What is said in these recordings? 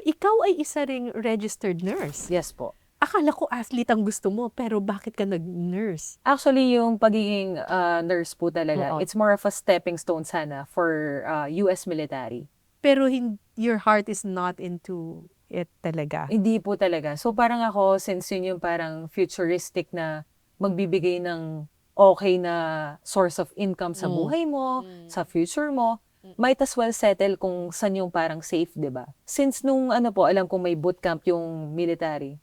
ikaw ay isa ring registered nurse. Yes po. Akala ko athlete ang gusto mo, pero bakit ka nag-nurse? Actually, yung pagiging nurse po talaga, Oo. it's more of a stepping stone sana for US military. Pero your heart is not into it talaga. Hindi po talaga. So parang ako, since yun yung parang futuristic na magbibigay ng okay na source of income sa buhay mo, sa future mo, might as well settle kung saan yung parang safe, di ba? Since nung ano po, alam kong may bootcamp yung military,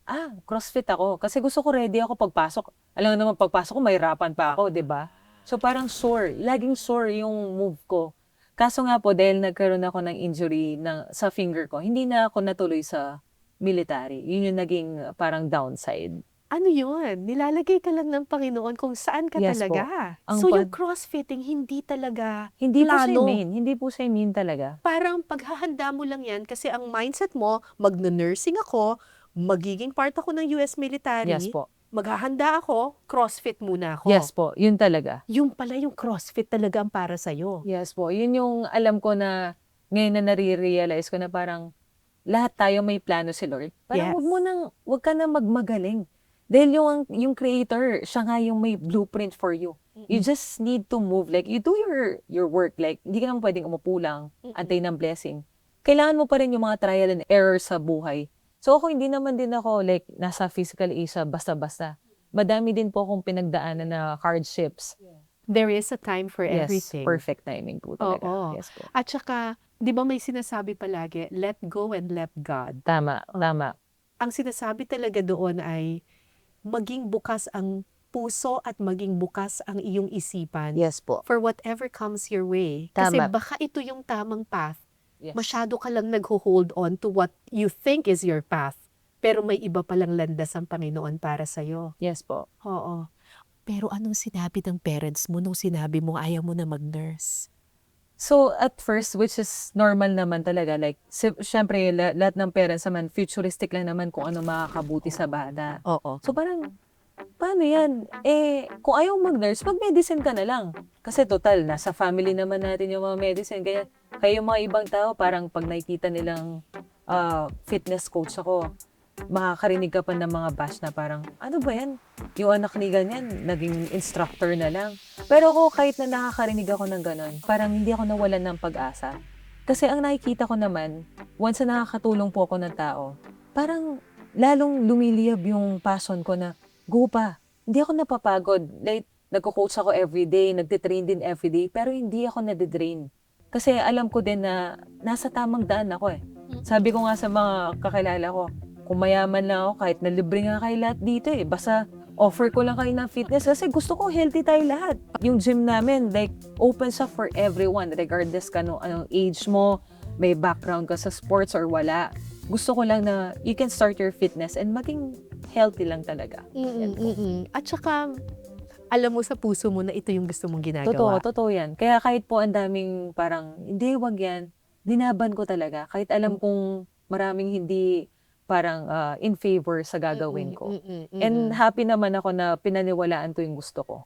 CrossFit ako. Kasi gusto ko ready ako pagpasok. Alam mo naman, pagpasok ko, mahirapan pa ako, di ba? So parang sore. Laging sore yung move ko. Kaso nga po, dahil nagkaroon ako ng injury sa finger ko, hindi na ako natuloy sa military. Yun yung naging parang downside. Ano yun? Nilalagay ka lang ng Panginoon kung saan ka Yes po. talaga. Ang So yung crossfitting, hindi talaga Hindi po siya plano. main. Hindi po siya main talaga. Parang paghahanda mo lang yan kasi ang mindset mo, magna-nursing ako, magiging part ako ng US military, Yes po. maghahanda ako, CrossFit muna ako. Yes po. Yun talaga. Yung pala yung CrossFit talaga ang para sa'yo. Yes po. Yun yung alam ko na ngayon na nare-realize ko na parang lahat tayo may plano si Lord. Parang Yes. wag ka na magmagaling. Dahil yung creator, siya nga yung may blueprint for you. You just need to move. Like, you do your work. Like, hindi ka naman pwedeng umupo lang, antay ng blessing. Kailangan mo pa rin yung mga trial and error sa buhay. So ako, hindi naman din ako like nasa physical Asia basta-basta. Madami din po akong pinagdaanan na hardships. There is a time for Yes, everything. perfect timing po talaga. Oo. Yes po. At saka, di ba may sinasabi palagi, let go and let God. Tama, tama. Ang sinasabi talaga doon ay maging bukas ang puso at maging bukas ang iyong isipan Yes po. for whatever comes your way. Kasi Tama. baka ito yung tamang path. Yes. Masyado ka lang nag-hold on to what you think is your path. Pero may iba palang landas ang Panginoon para sa'yo. Yes po. Oo. Pero anong sinabi ng parents mo nung sinabi mo ayaw mo na mag-nurse? So, at first, which is normal naman talaga, like, syempre, lahat ng parents naman, futuristic lang naman kung ano makakabuti sa bata. Oo. So, parang, paano yan? Kung ayaw mag-nurse, mag-medicine ka na lang. Kasi total, nasa family naman natin yung mga medicine. Kaya yung mga ibang tao, parang pag nakikita nilang fitness coach ako, makakarinig ka pa ng mga bash na parang, ano ba yan? Yung anak ni ganyan, naging instructor na lang. Pero ako, kahit na nakakarinig ako ng ganon, parang hindi ako nawalan ng pag-asa. Kasi ang nakikita ko naman, once na nakakatulong po ako ng tao, parang lalong lumiliyab yung passion ko na, go pa. Hindi ako napapagod. Like, nagko-coach ako everyday, nagtitrain din everyday, pero hindi ako nadidrain. Kasi alam ko din na nasa tamang daan ako eh. Sabi ko nga sa mga kakilala ko, kung mayaman lang ako, kahit na libre nga kayo lahat dito eh. Basta offer ko lang kayo ng fitness kasi gusto ko healthy tayo lahat. Yung gym namin, like, open siya for everyone. Regardless ka anong age mo, may background ka sa sports or wala. Gusto ko lang na you can start your fitness and maging healthy lang talaga. At saka, alam mo sa puso mo na ito yung gusto mong ginagawa. Totoo yan. Kaya kahit po ang daming parang, hindi, wag yan, dinaban ko talaga. Kahit alam kong maraming hindi parang in favor sa gagawin ko. And happy naman ako na pinaniwalaan ko yung gusto ko.